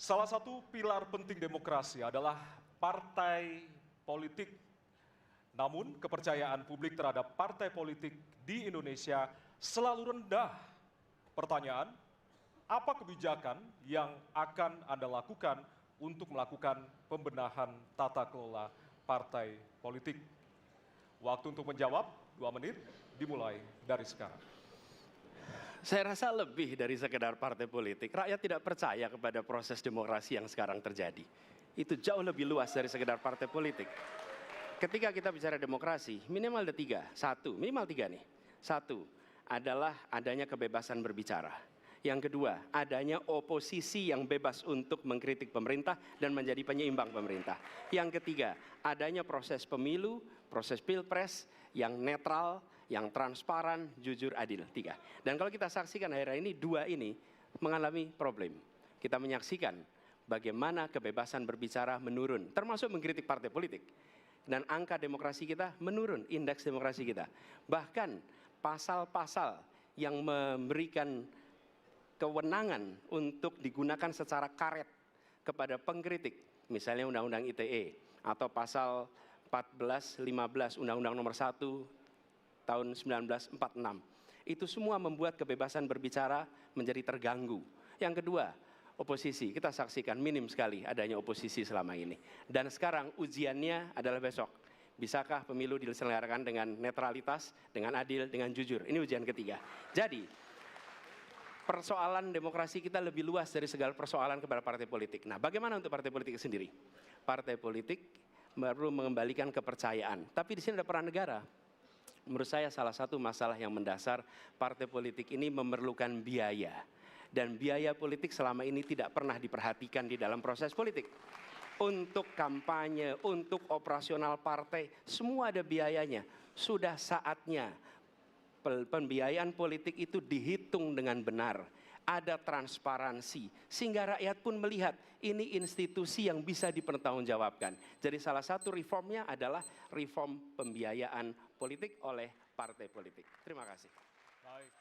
Salah satu pilar penting demokrasi adalah partai politik. Namun, kepercayaan publik terhadap partai politik di Indonesia selalu rendah. Pertanyaan, apa kebijakan yang akan Anda lakukan untuk melakukan pembenahan tata kelola partai politik? Waktu untuk menjawab 2 menit dimulai dari sekarang. Saya rasa lebih dari sekedar partai politik. Rakyat tidak percaya kepada proses demokrasi yang sekarang terjadi. Itu jauh lebih luas dari sekedar partai politik. Ketika kita bicara demokrasi, minimal ada 3. Minimal 3 nih. 1 adalah adanya kebebasan berbicara. Yang kedua, adanya oposisi yang bebas untuk mengkritik pemerintah dan menjadi penyeimbang pemerintah. Yang ketiga, adanya proses pemilu, proses pilpres yang netral, yang transparan, jujur, adil. 3. Dan kalau kita saksikan akhir-akhir ini, 2 ini mengalami problem. Kita menyaksikan bagaimana kebebasan berbicara menurun, termasuk mengkritik partai politik. Dan angka demokrasi kita menurun, indeks demokrasi kita. Bahkan pasal-pasal yang memberikan kewenangan untuk digunakan secara karet kepada pengkritik, misalnya Undang-Undang ITE atau pasal 14, 15 Undang-Undang Nomor 1 tahun 1946. Itu semua membuat kebebasan berbicara menjadi terganggu. Yang kedua, oposisi. Kita saksikan minim sekali adanya oposisi selama ini. Dan sekarang ujiannya adalah besok. Bisakah pemilu diselenggarakan dengan netralitas, dengan adil, dengan jujur? Ini ujian ketiga. Jadi, persoalan demokrasi kita lebih luas dari segala persoalan kepada partai politik. Nah, bagaimana untuk partai politik sendiri? Partai politik perlu mengembalikan kepercayaan. Tapi di sini ada peran negara. Menurut saya salah satu masalah yang mendasar partai politik ini memerlukan biaya. Dan biaya politik selama ini tidak pernah diperhatikan di dalam proses politik. Untuk kampanye, untuk operasional partai, semua ada biayanya. Sudah saatnya pembiayaan politik itu dihitung dengan benar. Ada transparansi, sehingga rakyat pun melihat ini institusi yang bisa dipertanggungjawabkan. Jadi salah satu reformnya adalah reform pembiayaan politik oleh partai politik. Terima kasih. Baik.